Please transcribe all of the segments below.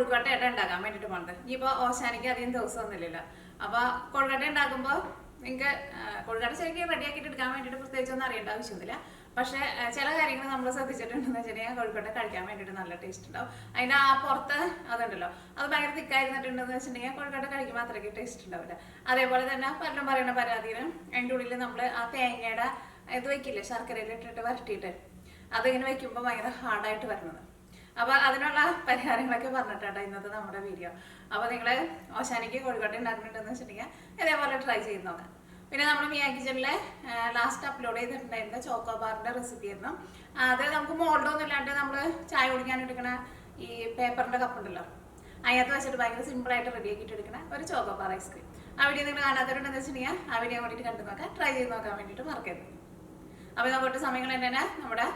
കൊഴുക്കട്ടയായിട്ട് ഉണ്ടാക്കാൻ വേണ്ടിയിട്ട് പോകുന്നത്. ഇനിയിപ്പോൾ ഓശാനിക്ക് അധികം ദിവസമൊന്നുമില്ലല്ലോ. അപ്പോൾ കൊഴുക്കട്ട ഉണ്ടാക്കുമ്പോൾ നിങ്ങൾക്ക് കൊഴുക്കട്ട ശരിക്കും റെഡിയാക്കിയിട്ട് എടുക്കാൻ വേണ്ടിയിട്ട് പ്രത്യേകിച്ചൊന്നും അറിയേണ്ട ആവശ്യമൊന്നുമില്ല. പക്ഷേ ചില കാര്യങ്ങൾ നമ്മൾ ശ്രദ്ധിച്ചിട്ടുണ്ടെന്ന് വെച്ചിട്ടുണ്ടെങ്കിൽ കൊഴുക്കട്ട കഴിക്കാൻ വേണ്ടിയിട്ട് നല്ല ടേസ്റ്റ് ഉണ്ടാവും. അതിൻ്റെ ആ പുറത്ത് അതുണ്ടല്ലോ, അത് ഭയങ്കര തിക്കായിരുന്നിട്ടുണ്ടെന്ന് വെച്ചിട്ടുണ്ടെങ്കിൽ കൊഴുക്കട്ട കഴിക്കുമ്പോൾ അത്രയ്ക്ക് ടേസ്റ്റ് ഉണ്ടാവില്ല. അതേപോലെ തന്നെ പലരും പറയുന്ന പരാതിയിലും അതിൻ്റെ ഉള്ളിൽ നമ്മൾ ആ തേങ്ങയുടെ ഇത് വയ്ക്കില്ലേ, ശർക്കരയിൽ ഇട്ടിട്ട് വരട്ടിയിട്ട് അതിങ്ങനെ വയ്ക്കുമ്പോൾ ഭയങ്കര ഹാർഡായിട്ട് വരണത്. അപ്പോൾ അതിനുള്ള പരിഹാരങ്ങളൊക്കെ പറഞ്ഞിട്ടാണ് ഇന്നത്തെ നമ്മുടെ വീഡിയോ. അപ്പോൾ നിങ്ങൾ ഓശാനിക്ക് കൊഴുക്കട്ട ഉണ്ടാക്കുന്നുണ്ടെന്ന് വെച്ചിട്ടുണ്ടെങ്കിൽ ഇതേപോലെ ട്രൈ ചെയ്ത് നോക്കാം. പിന്നെ നമ്മൾ മിയാ കിച്ചണിലെ ലാസ്റ്റ് അപ്ലോഡ് ചെയ്തിട്ടുണ്ടായിരുന്ന ചോക്കോ ബാറിൻ്റെ റെസിപ്പി ആയിരുന്നു. അത് നമുക്ക് മോൾഡൊന്നും ഇല്ലാണ്ട് നമ്മൾ ചായ കുടിക്കാൻ എടുക്കണ ഈ പേപ്പറിൻ്റെ കപ്പുണ്ടല്ലോ, അതിനകത്ത് വെച്ചിട്ട് ഭയങ്കര സിമ്പിളായിട്ട് റെഡിയാക്കിയിട്ട് എടുക്കണ ഒരു ചോക്കോ ബാർ ഐസ്ക്രീം. ആ വീഡിയോ നിങ്ങൾ കാണാത്തവരുണ്ടെന്ന് വെച്ചിട്ടുണ്ടെങ്കിൽ ആ വീഡിയോ വേണ്ടിയിട്ട് കണ്ടു നോക്കാം, ട്രൈ ചെയ്ത് നോക്കാൻ വേണ്ടിയിട്ട് മറക്കരുത്. അപ്പോൾ നമുക്ക് സമയങ്ങൾ തന്നെ നമ്മുടെ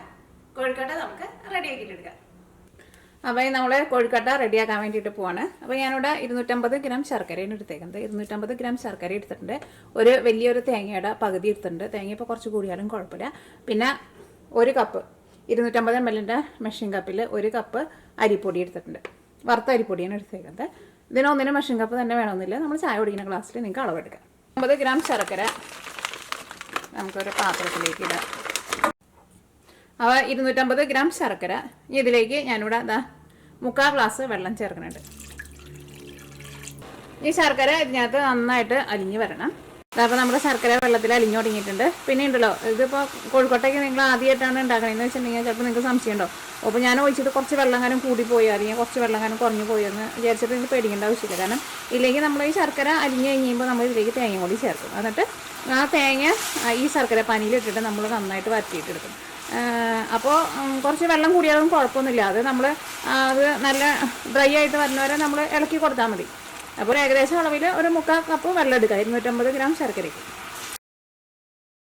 കൊഴുക്കട്ട നമുക്ക് റെഡിയാക്കിയിട്ട് എടുക്കാം. അപ്പോൾ നമ്മൾ കൊഴുക്കട്ട റെഡിയാക്കാൻ വേണ്ടിയിട്ട് പോവാണ്. അപ്പോൾ ഞാനിവിടെ 250 ഗ്രാം ശർക്കരയാണ് എടുത്തേക്കുന്നത്. 250 ഗ്രാം ശർക്കര എടുത്തിട്ടുണ്ട്. ഒരു വലിയൊരു തേങ്ങയുടെ പകുതി എടുത്തിട്ടുണ്ട്. തേങ്ങ ഇപ്പോൾ കുറച്ച് കൂടിയാലും കുഴപ്പമില്ല. പിന്നെ ഒരു കപ്പ് 250 ml മെഷീൻ കപ്പിൽ ഒരു കപ്പ് അരിപ്പൊടി എടുത്തിട്ടുണ്ട്. വറുത്ത അരിപ്പൊടിയാണ് എടുത്തേക്കുന്നത്. ഇതിനൊന്നിനും മെഷീൻ കപ്പ് തന്നെ വേണമെന്നില്ല, നമ്മൾ ചായ കുടിക്കുന്ന ഗ്ലാസ്സിൽ നിങ്ങൾക്ക് അളവെടുക്കാം. 50 ഗ്രാം ശർക്കര നമുക്കൊരു പാത്രത്തിലേക്ക് ഇടാം. അപ്പോൾ 250 ഗ്രാം ശർക്കര, ഇതിലേക്ക് ഞാനിവിടെ 3/4 ഗ്ലാസ് വെള്ളം ചേർക്കുന്നുണ്ട്. ഈ ശർക്കര ഇതിനകത്ത് നന്നായിട്ട് അലിഞ്ഞ് വരണം. അപ്പോൾ നമ്മുടെ ശർക്കര വെള്ളത്തിൽ അലിഞ്ഞു തുടങ്ങിയിട്ടുണ്ട്. പിന്നെ ഉണ്ടല്ലോ, ഇതിപ്പോൾ കൊഴുക്കട്ടയ്ക്ക് നിങ്ങൾ ആദ്യമായിട്ടാണ് ഉണ്ടാക്കണമെന്ന് വെച്ചിട്ടുണ്ടെങ്കിൽ ചിലപ്പോൾ നിങ്ങൾക്ക് സംശയം ഉണ്ടോ, അപ്പോൾ ഞാൻ ഒഴിച്ചിട്ട് കുറച്ച് വെള്ളങ്ങാനും കൂടിപ്പോയി അല്ലെങ്കിൽ കുറച്ച് വെള്ളങ്ങാനും കുറഞ്ഞു പോയെന്ന് വിചാരിച്ചിട്ട് നിങ്ങൾക്ക് പേടിക്കേണ്ട ആവശ്യമില്ല. കാരണം ഇല്ലെങ്കിൽ നമ്മൾ ഈ ശർക്കര അലിഞ്ഞ് കഴിയുമ്പോൾ നമ്മൾ ഇതിലേക്ക് തേങ്ങ കൂടി ചേർക്കും. എന്നിട്ട് ആ തേങ്ങ ഈ ശർക്കര പാനിയിലിട്ടിട്ട് നമ്മൾ നന്നായിട്ട് വരട്ടിയിട്ടെടുക്കും. അപ്പോൾ കുറച്ച് വെള്ളം കൂടിയാലും കുഴപ്പമൊന്നുമില്ല. അത് നമ്മൾ അത് നല്ല ഡ്രൈ ആയിട്ട് വരുന്നവരെ നമ്മൾ ഇളക്കി കൊടുത്താൽ മതി. അപ്പോൾ ഏകദേശം അളവിൽ ഒരു 3/4 കപ്പ് വെള്ളം എടുക്കുക 250 ഗ്രാം ശർക്കരയ്ക്ക്.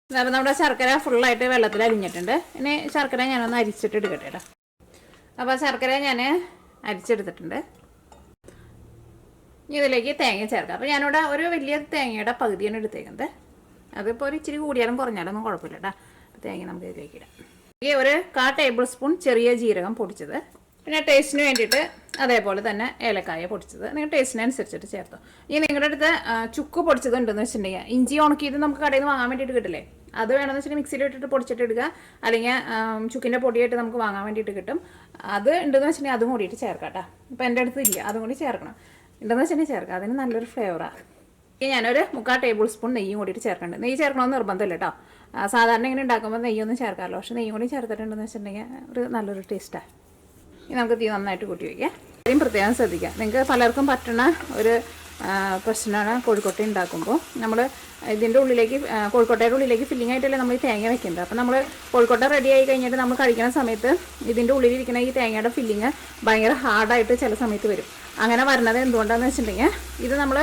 അപ്പോൾ നമ്മുടെ ശർക്കര ഫുള്ളായിട്ട് വെള്ളത്തിൽ അരിഞ്ഞിട്ടുണ്ട്. ഇനി ശർക്കര ഞാനൊന്ന് അരിച്ചിട്ട് എടുക്കട്ടെ കേട്ടോ. അപ്പോൾ ശർക്കര ഞാൻ അരിച്ചെടുത്തിട്ടുണ്ട്. ഇതിലേക്ക് തേങ്ങ ചേർക്കാം. അപ്പോൾ ഞാനിവിടെ ഒരു വലിയ തേങ്ങയുടെ പകുതിയാണ് എടുത്തേക്കുന്നത്. അതിപ്പോൾ ഒരു ഇച്ചിരി കൂടിയാലും കുറഞ്ഞാലൊന്നും കുഴപ്പമില്ല കേട്ടോ. തേങ്ങ നമുക്ക് ഇതിലേക്ക് ഇടാം. ഈ ഒരു 1/4 ടേബിൾ സ്പൂൺ ചെറിയ ജീരകം പൊടിച്ചത്, പിന്നെ ടേസ്റ്റിന് വേണ്ടിയിട്ട് അതേപോലെ തന്നെ ഏലക്കായ പൊടിച്ചത് നിങ്ങൾ ടേസ്റ്റിനനുസരിച്ചിട്ട് ചേർത്തോ. ഇനി നിങ്ങളുടെ അടുത്ത് ചുക്ക് പൊടിച്ചതുണ്ടെന്ന് വെച്ചിട്ടുണ്ടെങ്കിൽ, ഇഞ്ചി ഉണക്കിയത് നമുക്ക് കടയിൽ നിന്ന് വാങ്ങാൻ വേണ്ടിയിട്ട് കിട്ടില്ലേ, അത് വേണമെന്ന് വെച്ചിട്ടുണ്ടെങ്കിൽ മിക്സിയിൽ ഇട്ടിട്ട് പൊടിച്ചിട്ട് എടുക്കുക. അല്ലെങ്കിൽ ചുക്കിൻ്റെ പൊടിയായിട്ട് നമുക്ക് വാങ്ങാൻ വേണ്ടിയിട്ട് കിട്ടും. അത് ഉണ്ടെന്ന് വെച്ചിട്ടുണ്ടെങ്കിൽ അതും കൂടിയിട്ട് ചേർക്കാം കേട്ടോ. ഇപ്പോൾ എൻ്റെ അടുത്ത് ഇല്ല, അതും കൂടി ചേർക്കണം. ഉണ്ടെന്ന് വെച്ചിട്ടുണ്ടെങ്കിൽ ചേർക്കാം, അതിന് നല്ലൊരു ഫ്ലേവറാണ്. ഞാനൊരു 3/4 ടേബിൾ സ്പൂൺ നെയ്യും കൂടിയിട്ട് ചേർക്കുന്നുണ്ട്. നെയ്യ് ചേർക്കണമെന്ന് നിർബന്ധമില്ല കേട്ടോ. സാധാരണ ഇങ്ങനെ ഉണ്ടാക്കുമ്പോൾ നെയ്യൊന്നും ചേർക്കാമല്ലോ, പക്ഷേ നെയ്യും കൂടി ചേർത്തിട്ടുണ്ടെന്ന് വെച്ചിട്ടുണ്ടെങ്കിൽ ഒരു നല്ലൊരു ടേസ്റ്റാണ്. ഇനി നമുക്ക് തീ നന്നായിട്ട് കൂട്ടി വയ്ക്കാം. കാര്യം പ്രത്യേകം ശ്രദ്ധിക്കുക, നിങ്ങൾക്ക് പലർക്കും പറ്റുന്ന ഒരു പ്രശ്നമാണ് കോഴിക്കോട്ട ഉണ്ടാക്കുമ്പോൾ. നമ്മൾ ഇതിൻ്റെ ഉള്ളിലേക്ക് കോഴിക്കോട്ടയുടെ ഉള്ളിലേക്ക് ഫില്ലിംഗ് ആയിട്ടല്ലേ നമ്മൾ ഈ തേങ്ങ വെക്കുന്നത്. അപ്പോൾ നമ്മൾ കോഴിക്കോട്ട റെഡി ആയി കഴിഞ്ഞിട്ട് നമ്മൾ കഴിക്കുന്ന സമയത്ത് ഇതിൻ്റെ ഉള്ളിലിരിക്കുന്ന ഈ തേങ്ങയുടെ ഫില്ലിങ് ഭയങ്കര ഹാർഡായിട്ട് ചില സമയത്ത് വരും. അങ്ങനെ വരുന്നത് എന്തുകൊണ്ടാണെന്ന് വെച്ചിട്ടുണ്ടെങ്കിൽ, ഇത് നമ്മൾ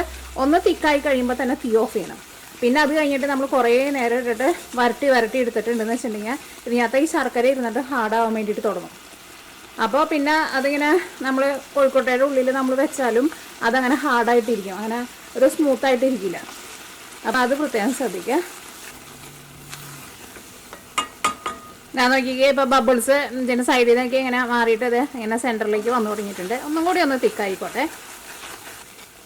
ഒന്ന് തിക്കായി കഴിയുമ്പോൾ തന്നെ തീ ഓഫ് ചെയ്യണം. പിന്നെ അത് കഴിഞ്ഞിട്ട് നമ്മൾ കുറേ നേരം ഇട്ടിട്ട് വരട്ടി എടുത്തിട്ടുണ്ടെന്ന് വെച്ചിട്ടുണ്ടെങ്കിൽ ഇതിനകത്ത് ഈ ശർക്കര ഇരുന്നിട്ട് ഹാർഡാവാൻ വേണ്ടിയിട്ട് തുടങ്ങും. അപ്പോൾ പിന്നെ അതിങ്ങനെ നമ്മൾ കോഴിക്കോട്ടയുടെ ഉള്ളിൽ നമ്മൾ വെച്ചാലും അതങ്ങനെ ഹാർഡായിട്ടിരിക്കും, അങ്ങനെ ഒരു സ്മൂത്തായിട്ടിരിക്കില്ല. അപ്പോൾ അത് പ്രത്യേകം ശ്രദ്ധിക്കുക. ഞാൻ നോക്കിക്കേ, ഇപ്പോൾ ബബിൾസ് ഇതിൻ്റെ സൈഡിൽ നിന്നൊക്കെ ഇങ്ങനെ മാറിയിട്ട് അത് ഇങ്ങനെ സെൻറ്ററിലേക്ക് വന്നു തുടങ്ങിയിട്ടുണ്ട്. ഒന്നും കൂടി ഒന്ന് തിക്കായിക്കോട്ടെ.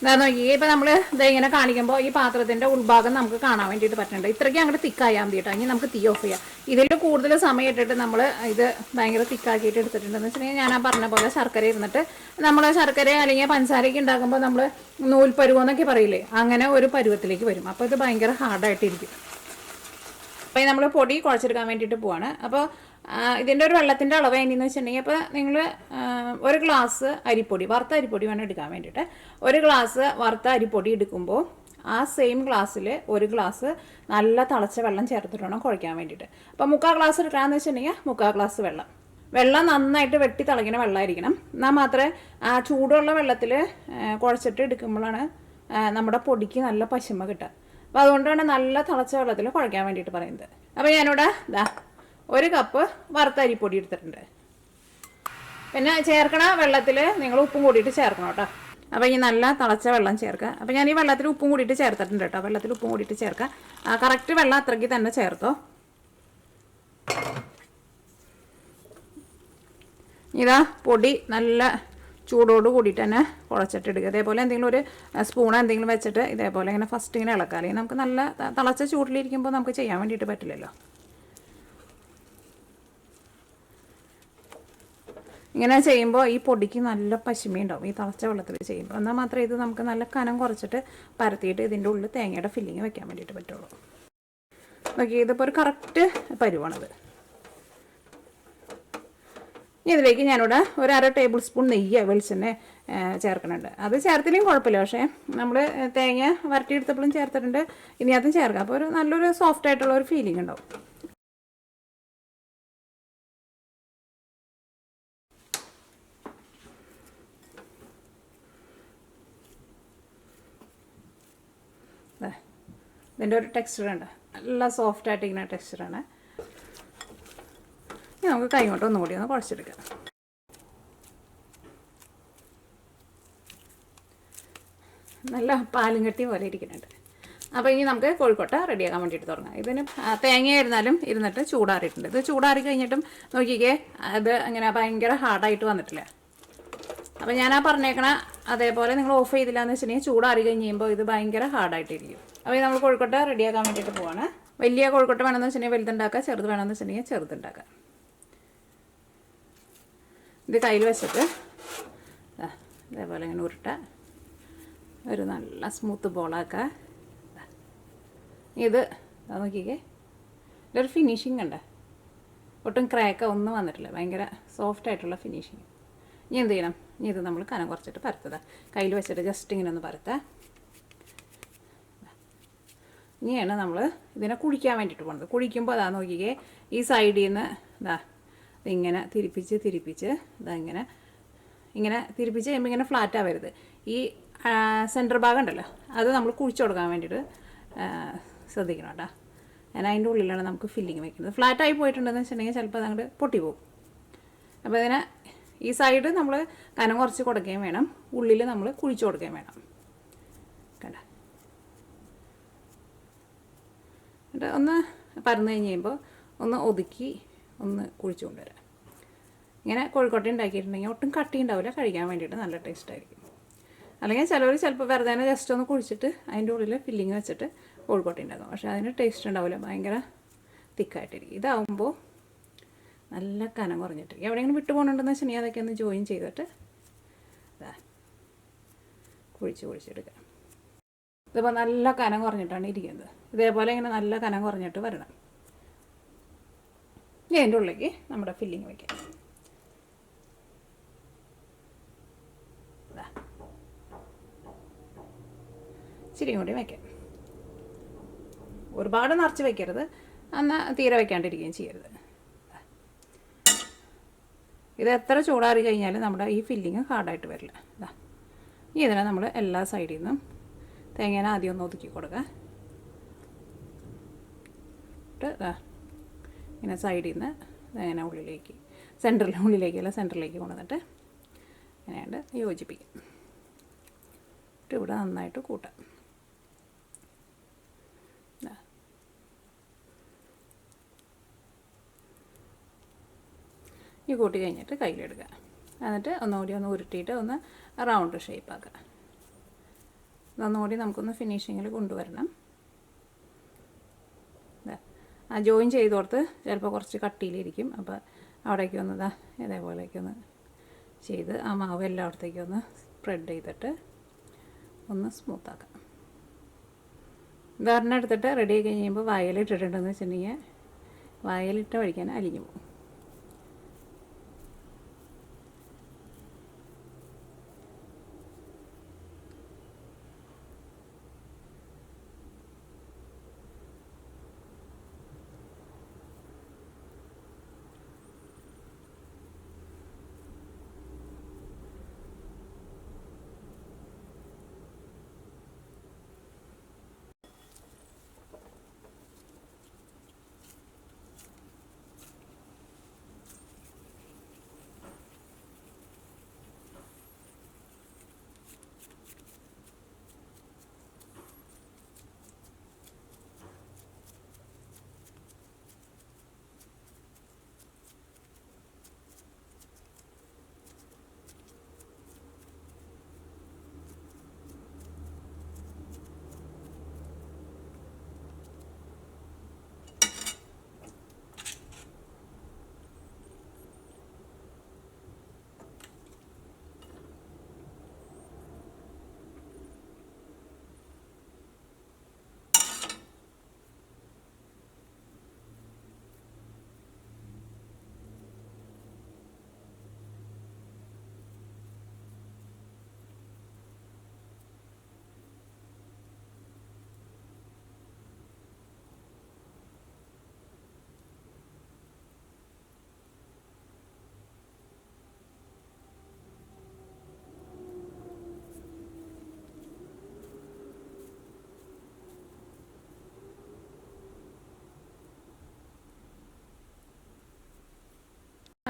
ഞാൻ നോക്കിക്കേ, ഇപ്പോൾ നമ്മൾ ഇത് ഇങ്ങനെ കാണിക്കുമ്പോൾ ഈ പാത്രത്തിൻ്റെ ഉൾഭാഗം നമുക്ക് കാണാൻ വേണ്ടിയിട്ട് പറ്റുന്നുണ്ട്. ഇത്രയ്ക്ക് അങ്ങോട്ട് തിക്കായാൽ മതി കേട്ടോ. ഇനി നമുക്ക് തീ ഓഫ് ചെയ്യാം. ഇതിൽ കൂടുതൽ സമയം ഇട്ടിട്ട് നമ്മൾ ഇത് ഭയങ്കര തിക്കാക്കിയിട്ട് എടുത്തിട്ടുണ്ടെന്ന് വെച്ചിട്ടുണ്ടെങ്കിൽ, ഞാൻ ആ പറഞ്ഞ പോലെ ശർക്കര ഇരുന്നിട്ട് നമ്മൾ ശർക്കര അല്ലെങ്കിൽ പഞ്ചസാരയ്ക്ക് ഉണ്ടാക്കുമ്പോൾ നമ്മൾ നൂൽപ്പരുവം എന്നൊക്കെ പറയില്ലേ, അങ്ങനെ ഒരു പരുവത്തിലേക്ക് വരും. അപ്പോൾ ഇത് ഭയങ്കര ഹാർഡായിട്ടിരിക്കും. അപ്പോൾ നമ്മൾ പൊടി കുഴച്ചെടുക്കാൻ വേണ്ടിയിട്ട് പോവാണ്. അപ്പോൾ ഇതിൻ്റെ ഒരു വെള്ളത്തിൻ്റെ അളവ് എങ്ങനെയെന്ന് വെച്ചിട്ടുണ്ടെങ്കിൽ, അപ്പോൾ നിങ്ങൾ ഒരു ഗ്ലാസ് അരിപ്പൊടി, വറുത്ത അരിപ്പൊടി വേണം എടുക്കാൻ വേണ്ടിയിട്ട്. ഒരു ഗ്ലാസ് വറുത്ത അരിപ്പൊടി എടുക്കുമ്പോൾ ആ സെയിം ഗ്ലാസ്സിൽ ഒരു ഗ്ലാസ് നല്ല തിളച്ച വെള്ളം ചേർത്തിട്ട് വേണം കുഴയ്ക്കാൻ വേണ്ടിയിട്ട്. അപ്പോൾ 3/4 ഗ്ലാസ് എടുക്കാമെന്ന് വെച്ചിട്ടുണ്ടെങ്കിൽ 3/4 ഗ്ലാസ് വെള്ളം നന്നായിട്ട് വെട്ടി തിളങ്ങുന്ന വെള്ളമായിരിക്കണം. എന്നാൽ മാത്രമേ ആ ചൂടുള്ള വെള്ളത്തിൽ കുഴച്ചിട്ട് എടുക്കുമ്പോഴാണ് നമ്മുടെ പൊടിക്ക് നല്ല പശിമ കിട്ടുക. അപ്പോൾ അതുകൊണ്ടാണ് നല്ല തിളച്ച വെള്ളത്തിൽ കുഴയ്ക്കാൻ വേണ്ടിയിട്ട് പറയുന്നത്. അപ്പോൾ ഞാനിവിടെ ഒരു കപ്പ് വറുത്ത അരിപ്പൊടി എടുത്തിട്ടുണ്ട്. പിന്നെ ചേർക്കണ വെള്ളത്തിൽ നിങ്ങൾ ഉപ്പും കൂടിയിട്ട് ചേർക്കണം കേട്ടോ. അപ്പോൾ ഈ നല്ല തിളച്ച വെള്ളം ചേർക്കുക. അപ്പോൾ ഞാൻ ഈ വെള്ളത്തിൽ ഉപ്പും കൂടിയിട്ട് ചേർത്തിട്ടുണ്ട് കേട്ടോ. വെള്ളത്തിൽ ഉപ്പും കൂടിയിട്ട് ചേർക്കുക. കറക്റ്റ് വെള്ളം അത്രയ്ക്ക് തന്നെ ചേർത്തോ. ഇതാ പൊടി നല്ല ചൂടോട് കൂടിയിട്ട് തന്നെ കുഴച്ചിട്ടെടുക്കുക. അതേപോലെ എന്തെങ്കിലും ഒരു സ്പൂൺ എന്തെങ്കിലും വെച്ചിട്ട് ഇതേപോലെ ഇങ്ങനെ ഫസ്റ്റ് ഇങ്ങനെ ഇളക്കുക. അല്ലെങ്കിൽ നമുക്ക് നല്ല തിളച്ച ചൂടിലിരിക്കുമ്പോൾ നമുക്ക് ചെയ്യാൻ വേണ്ടിയിട്ട് പറ്റില്ലല്ലോ. ഇങ്ങനെ ചെയ്യുമ്പോൾ ഈ പൊടിക്ക് നല്ല പശിമയുണ്ടാവും ഈ തിളച്ച വെള്ളത്തിൽ ചെയ്യുമ്പോൾ. എന്നാൽ മാത്രമേ ഇത് നമുക്ക് നല്ല കനം കുറച്ചിട്ട് പരത്തിയിട്ട് ഇതിൻ്റെ ഉള്ളിൽ തേങ്ങയുടെ ഫില്ലിങ് വെക്കാൻ വേണ്ടിയിട്ട് പറ്റുള്ളൂ. നോക്കി, ഇതിപ്പോൾ ഒരു കറക്റ്റ് പരുവാണത്. ഇതിലേക്ക് ഞാനിവിടെ ഒരു 1/2 ടേബിൾ സ്പൂൺ നെയ്യ് വെളിച്ചെണ്ണ ചേർക്കുന്നുണ്ട്. അത് ചേർത്തില്ലെങ്കിൽ കുഴപ്പമില്ല, പക്ഷേ നമ്മൾ തേങ്ങ വരട്ടിയെടുത്തപ്പോഴും ചേർത്തിട്ടുണ്ട്. ഇനി അതും ചേർക്കാം. അപ്പോൾ ഒരു നല്ലൊരു സോഫ്റ്റ് ആയിട്ടുള്ള ഒരു ഫീലിംഗ് ഉണ്ടാവും. ഇതിൻ്റെ ഒരു ടെക്സ്ചറുണ്ട്, നല്ല സോഫ്റ്റായിട്ട് ഇങ്ങനെ ടെക്സ്ചറാണ്. ഇനി നമുക്ക് കൈ കൊണ്ട് ഒന്നുകൂടി ഒന്ന് കുഴച്ചെടുക്കാം. നല്ല പാലും കട്ടി പോലെ ഇരിക്കുന്നുണ്ട്. അപ്പോൾ ഇനി നമുക്ക് കോഴിക്കോട്ട റെഡിയാക്കാൻ വേണ്ടിയിട്ട് തുടങ്ങാം. ഇതിന് തേങ്ങയായിരുന്നാലും ഇരുന്നിട്ട് ചൂടാറിയിട്ടുണ്ട്. ഇത് ചൂടാറി കഴിഞ്ഞിട്ടും നോക്കിക്കേ, അത് അങ്ങനെ ഭയങ്കര ഹാർഡായിട്ട് വന്നിട്ടില്ല. അപ്പോൾ ഞാൻ പറഞ്ഞേക്കണ അതേപോലെ നിങ്ങൾ ഓഫ് ചെയ്തില്ല എന്ന് വെച്ചിട്ടുണ്ടെങ്കിൽ ചൂടാറി കഴിഞ്ഞ് കഴിയുമ്പോൾ ഇത് ഭയങ്കര ഹാർഡായിട്ടിരിക്കും. അപ്പോൾ നമ്മൾ കോഴിക്കോട്ട റെഡിയാക്കാൻ വേണ്ടിയിട്ട് പോവാണ്. വലിയ കോഴിക്കോട്ട വേണമെന്ന് വെച്ചിട്ടുണ്ടെങ്കിൽ വലുതുണ്ടാക്കുക, ചെറുത് വേണമെന്ന് വെച്ചിട്ടുണ്ടെങ്കിൽ ചെറുതുണ്ടാക്കുക. ഇത് കയ്യിൽ വെച്ചിട്ട് ഇതേപോലെ ഇങ്ങനെ ഉരുട്ട ഒരു നല്ല സ്മൂത്ത് ബോളാക്കുക. ഇത് നോക്കിക്കേ, ഇതൊരു ഫിനിഷിങ് ഉണ്ട്, ഒട്ടും ക്രാക്ക ഒന്നും വന്നിട്ടില്ല, ഭയങ്കര സോഫ്റ്റായിട്ടുള്ള ഫിനിഷിങ്. ഇനി എന്ത് ചെയ്യണം, ഇനി ഇത് നമ്മൾ കനം കുറച്ചിട്ട് പരത്തുക. കയ്യിൽ വെച്ചിട്ട് ജസ്റ്റ് ഇങ്ങനെ ഒന്ന് പരത്തുക. ഇനിയാണ് നമ്മൾ ഇതിനെ കുഴിക്കാൻ വേണ്ടിയിട്ട് പോകുന്നത്. കുഴിക്കുമ്പോൾ അതാ നോക്കിക്കേ, ഈ സൈഡിൽ നിന്ന് ഇങ്ങനെ തിരിപ്പിച്ച് ഇങ്ങനെ തിരിപ്പിച്ച് കഴിയുമ്പോൾ ഇങ്ങനെ ഫ്ലാറ്റ് ആവരുത്. ഈ സെൻറ്റർ ഭാഗം ഉണ്ടല്ലോ, അത് നമ്മൾ കുഴിച്ചു കൊടുക്കാൻ വേണ്ടിയിട്ട് ശ്രദ്ധിക്കണം കേട്ടോ. ഞാൻ അതിൻ്റെ ഉള്ളിലാണ് നമുക്ക് ഫില്ലിങ് വയ്ക്കുന്നത്. ഫ്ലാറ്റായി പോയിട്ടുണ്ടെന്ന് വെച്ചിട്ടുണ്ടെങ്കിൽ ചിലപ്പോൾ അതങ്ങോട്ട് പൊട്ടിപ്പോകും. അപ്പോൾ ഇതിനെ ഈ സൈഡ് നമ്മൾ കനം കുറച്ച് കൊടുക്കുകയും വേണം, ഉള്ളിൽ നമ്മൾ കുഴിച്ചു കൊടുക്കുകയും വേണം. കണ്ട, എന്നിട്ട് ഒന്ന് പരന്ന് കഴിഞ്ഞ് കഴിയുമ്പോൾ ഒന്ന് ഒതുക്കി ഒന്ന് കുഴിച്ചു കൊണ്ടുവരാം. ഇങ്ങനെ കോഴിക്കോട്ട ഉണ്ടാക്കിയിട്ടുണ്ടെങ്കിൽ ഒട്ടും കട്ടി ഉണ്ടാവില്ല, കഴിക്കാൻ വേണ്ടിയിട്ട് നല്ല ടേസ്റ്റായിരിക്കും. അല്ലെങ്കിൽ ചിലവർ ചിലപ്പോൾ വെറുതെ ജസ്റ്റ് ഒന്ന് കുഴിച്ചിട്ട് അതിൻ്റെ ഉള്ളിൽ ഫില്ലിങ് വെച്ചിട്ട് കോഴിക്കോട്ട ഉണ്ടാക്കും. പക്ഷേ അതിന് ടേസ്റ്റ് ഉണ്ടാവില്ല, ഭയങ്കര തിക്കായിട്ടിരിക്കും. ഇതാവുമ്പോൾ നല്ല കനം കുറഞ്ഞിട്ടിരിക്കും. എവിടെയെങ്കിലും വിട്ടു പോകുന്നുണ്ടെന്ന് വെച്ചിട്ടുണ്ടെങ്കിൽ അതൊക്കെ ഒന്ന് ജോയിൻ ചെയ്തിട്ട് കുഴിച്ചെടുക്കാം. ഇതിപ്പോൾ നല്ല കനം കുറഞ്ഞിട്ടാണ് ഇരിക്കുന്നത്. ഇതേപോലെ ഇങ്ങനെ നല്ല കനം കുറഞ്ഞിട്ട് വരണം. ഇനി അതിൻ്റെ ഉള്ളിലേക്ക് നമ്മുടെ ഫില്ലിങ് വയ്ക്കാം. ഇച്ചിരിയും കൂടി വയ്ക്കാം. ഒരുപാട് നിറച്ച് വയ്ക്കരുത്, എന്നാൽ തീരെ വയ്ക്കാണ്ടിരിക്കുകയും ചെയ്യരുത്. ഇത് എത്ര ചൂടാറി കഴിഞ്ഞാലും നമ്മുടെ ഈ ഫില്ലിങ് ഹാർഡായിട്ട് വരില്ല. ഇനി ഇതിനെ നമ്മൾ എല്ലാ സൈഡിൽ നിന്നും തേങ്ങേനെ ആദ്യം ഒന്ന് ഒതുക്കി കൊടുക്കുക. ഇങ്ങനെ സൈഡിൽ നിന്ന് ഇങ്ങനെ ഉള്ളിലേക്ക് സെൻറ്ററിലേക്ക് കൊണ്ടുവന്നിട്ട് ഇങ്ങനെയാണ്ട് യോജിപ്പിക്കും. ഇവിടെ നന്നായിട്ട് കൂട്ടാം. ഈ കൂട്ടി കഴിഞ്ഞിട്ട് കയ്യിലെടുക്കുക. എന്നിട്ട് ഒന്നുകൂടി ഒന്ന് ഉരുട്ടിയിട്ട് ഒന്ന് റൗണ്ട് ഷേപ്പാക്കുക. ഒന്നുകൂടി നമുക്കൊന്ന് ഫിനിഷിങ്ങിൽ കൊണ്ടുവരണം. ആ ജോയിൻ ചെയ്തോർത്ത് ചിലപ്പോൾ കുറച്ച് കട്ടിയിലിരിക്കും. അപ്പോൾ അവിടേക്ക് ഒന്ന് ഇതേപോലെയൊക്കെ ചെയ്ത് ആ മാവ് എല്ലായിടത്തേക്കും ഒന്ന് സ്പ്രെഡ് ചെയ്തിട്ട് ഒന്ന് സ്മൂത്താക്കാം. ഉദാഹരണം എടുത്തിട്ട് റെഡി ആയി കഴിയുമ്പോൾ വായലിട്ടിട്ടുണ്ടെന്ന് വെച്ചിട്ടുണ്ടെങ്കിൽ വായലിട്ട വഴിക്കാൻ അലിഞ്ഞു പോകും.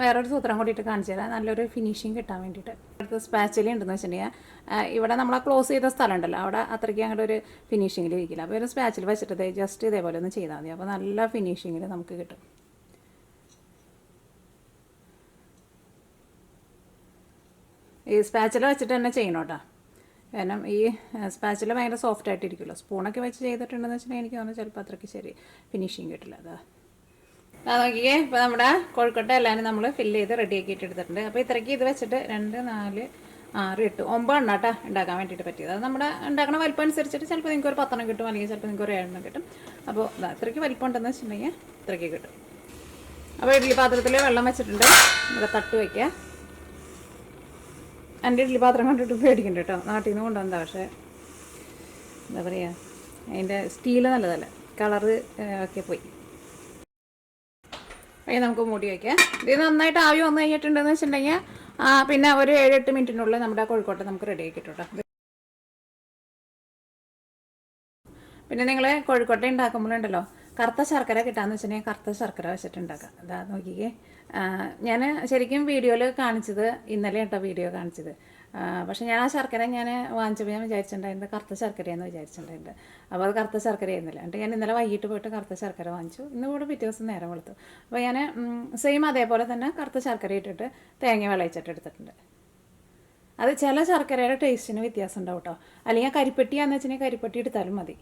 വേറൊരു സൂത്രം കൂടിയിട്ട് കാണിച്ചു തരാം, നല്ലൊരു ഫിനിഷിങ് കിട്ടാൻ വേണ്ടിയിട്ട്. അടുത്ത സ്പാച്ചില ഉണ്ടെന്ന് വെച്ചിട്ടുണ്ടെങ്കിൽ ഇവിടെ നമ്മൾ ക്ലോസ് ചെയ്ത സ്ഥലം ഉണ്ടല്ലോ, അവിടെ അത്രയ്ക്ക് അങ്ങോട്ട് ഒരു ഫിനിഷിങ്ങിൽ ഇരിക്കില്ല. അപ്പോൾ ഒരു സ്പാച്ചിൽ വെച്ചിട്ട് ജസ്റ്റ് ഇതേപോലെ ഒന്ന് ചെയ്താൽ മതി. അപ്പോൾ നല്ല ഫിനിഷിങ്ങിൽ നമുക്ക് കിട്ടും. ഈ സ്പാച്ചില വെച്ചിട്ട് തന്നെ ചെയ്യണം കേട്ടോ, കാരണം ഈ സ്പാച്ചില ഭയങ്കര സോഫ്റ്റ് ആയിട്ടിരിക്കുമല്ലോ. സ്പൂണൊക്കെ വെച്ച് ചെയ്തിട്ടുണ്ടെന്ന് വെച്ചിട്ടുണ്ടെങ്കിൽ എനിക്ക് തോന്നുന്നു ചിലപ്പോൾ അത്രയ്ക്ക് ശരി ഫിനിഷിങ് കിട്ടില്ല. അതാ നോക്കിയേ, ഇപ്പോൾ നമ്മുടെ കൊഴുക്കട്ട എല്ലാവരും നമ്മൾ ഫില്ല് ചെയ്ത് റെഡിയാക്കിയിട്ട് എടുത്തിട്ടുണ്ട്. അപ്പോൾ ഇത്രയ്ക്ക് ഇത് വെച്ചിട്ട് 2, 4, 6, 8, 9 എണ്ണം കേട്ടോ ഉണ്ടാക്കാൻ വേണ്ടിയിട്ട് പറ്റിയത്. അത് നമ്മുടെ ഉണ്ടാക്കുന്ന വലിപ്പം അനുസരിച്ചിട്ട് ചിലപ്പോൾ നിങ്ങൾക്ക് ഒരു 10 കിട്ടും, അല്ലെങ്കിൽ ചിലപ്പോൾ നിങ്ങൾക്ക് ഒരു 7 കിട്ടും. അപ്പോൾ ഇത്രയ്ക്ക് വലിപ്പം ഉണ്ടെന്ന് വെച്ചിട്ടുണ്ടെങ്കിൽ ഇത്രയ്ക്ക് കിട്ടും. അപ്പോൾ ഇഡ്ഡലി പാത്രത്തിൽ വെള്ളം വെച്ചിട്ടുണ്ട്, ഇവിടെ തട്ട് വയ്ക്കുക. എൻ്റെ ഇഡ്ഡലി പാത്രം കണ്ടിട്ട് പേടിക്കണ്ട കേട്ടോ, നാട്ടിൽ നിന്ന് കൊണ്ടുവന്നതാണ്. പക്ഷേ എന്താ പറയുക, അതിൻ്റെ സ്റ്റീല് നല്ലതല്ല, കളറ് ഒക്കെ പോയി. അതിന് നമുക്ക് മൂടി വയ്ക്കാം. ഇത് നന്നായിട്ട് ആവി വന്നു കഴിഞ്ഞിട്ടുണ്ടെന്ന് വെച്ചിട്ടുണ്ടെങ്കിൽ പിന്നെ ഒരു 7-8 മിനിറ്റിനുള്ളിൽ നമ്മുടെ കൊഴുക്കട്ട നമുക്ക് റെഡി ആക്കിയിട്ടോ. പിന്നെ നിങ്ങൾ കൊഴുക്കട്ട ഉണ്ടാക്കുമ്പോഴുണ്ടല്ലോ, കറുത്ത ശർക്കര കിട്ടാമെന്ന് വെച്ചിട്ടുണ്ടെങ്കിൽ കറുത്ത ശർക്കര വെച്ചിട്ടുണ്ടാക്കാം. അതാ നോക്കിക്കേ, ഞാൻ ശരിക്കും വീഡിയോയിൽ കാണിച്ചത് ഇന്നലെ കേട്ടോ വീഡിയോ കാണിച്ചത്. പക്ഷേ ഞാൻ ആ ശർക്കര ഞാൻ വാങ്ങിച്ചപ്പോൾ ഞാൻ വിചാരിച്ചിട്ടുണ്ടായിരുന്നത് കറുത്ത ശർക്കരയെന്ന് വിചാരിച്ചിട്ടുണ്ടായിരുന്നു. അപ്പോൾ അത് കറുത്ത ശർക്കര ആയിരുന്നില്ല. എന്നിട്ട് ഞാൻ ഇന്നലെ വൈകിട്ട് പോയിട്ട് കറുത്ത ശർക്കര വാങ്ങിച്ചു. ഇന്ന് കൂടെ പിറ്റേ ദിവസം നേരം വെളുത്തു. അപ്പോൾ ഞാൻ സെയിം അതേപോലെ തന്നെ കറുത്ത ശർക്കര ഇട്ടിട്ട് തേങ്ങ വിളയിച്ചിട്ട് എടുത്തിട്ടുണ്ട്. അത് ചില ശർക്കരയുടെ ടേസ്റ്റിന് വ്യത്യാസം ഉണ്ടാവും കേട്ടോ. അല്ലെങ്കിൽ കരിപ്പെട്ടിയാന്ന് വെച്ചിട്ടുണ്ടെങ്കിൽ കരിപ്പെട്ടി എടുത്താലും മതി.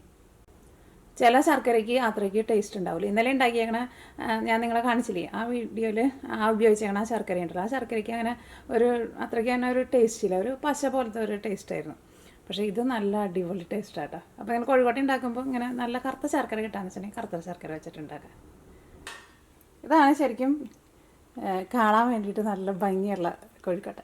ചില ശർക്കരയ്ക്ക് അത്രയ്ക്ക് ടേസ്റ്റ് ഉണ്ടാവില്ല. ഇന്നലെ ഉണ്ടാക്കിയേക്കണ ഞാൻ നിങ്ങളെ കാണിച്ചില്ലേ ആ വീഡിയോയിൽ, ഉപയോഗിച്ചേക്കണ ആ ശർക്കര ഉണ്ടല്ലോ, ആ ശർക്കരയ്ക്ക് അങ്ങനെ അത്രയ്ക്ക് തന്നെ ഒരു ടേസ്റ്റ് ഇല്ല, ഒരു പശ പോലത്തെ ഒരു ടേസ്റ്റ് ആയിരുന്നു. പക്ഷേ ഇത് നല്ല അടിപൊളി ടേസ്റ്റ് ആട്ടോ. അപ്പോൾ നിങ്ങൾ കൊഴുക്കട്ട ഉണ്ടാക്കുമ്പോൾ ഇങ്ങനെ നല്ല കറുത്ത ശർക്കര കിട്ടാന്ന് വെച്ചിട്ടുണ്ടെങ്കിൽ കറുത്ത ശർക്കര വെച്ചിട്ടുണ്ടാക്കാം. ഇതാണ് ശരിക്കും കാണാൻ വേണ്ടിയിട്ട് നല്ല ഭംഗിയുള്ള കൊഴുക്കട്ട.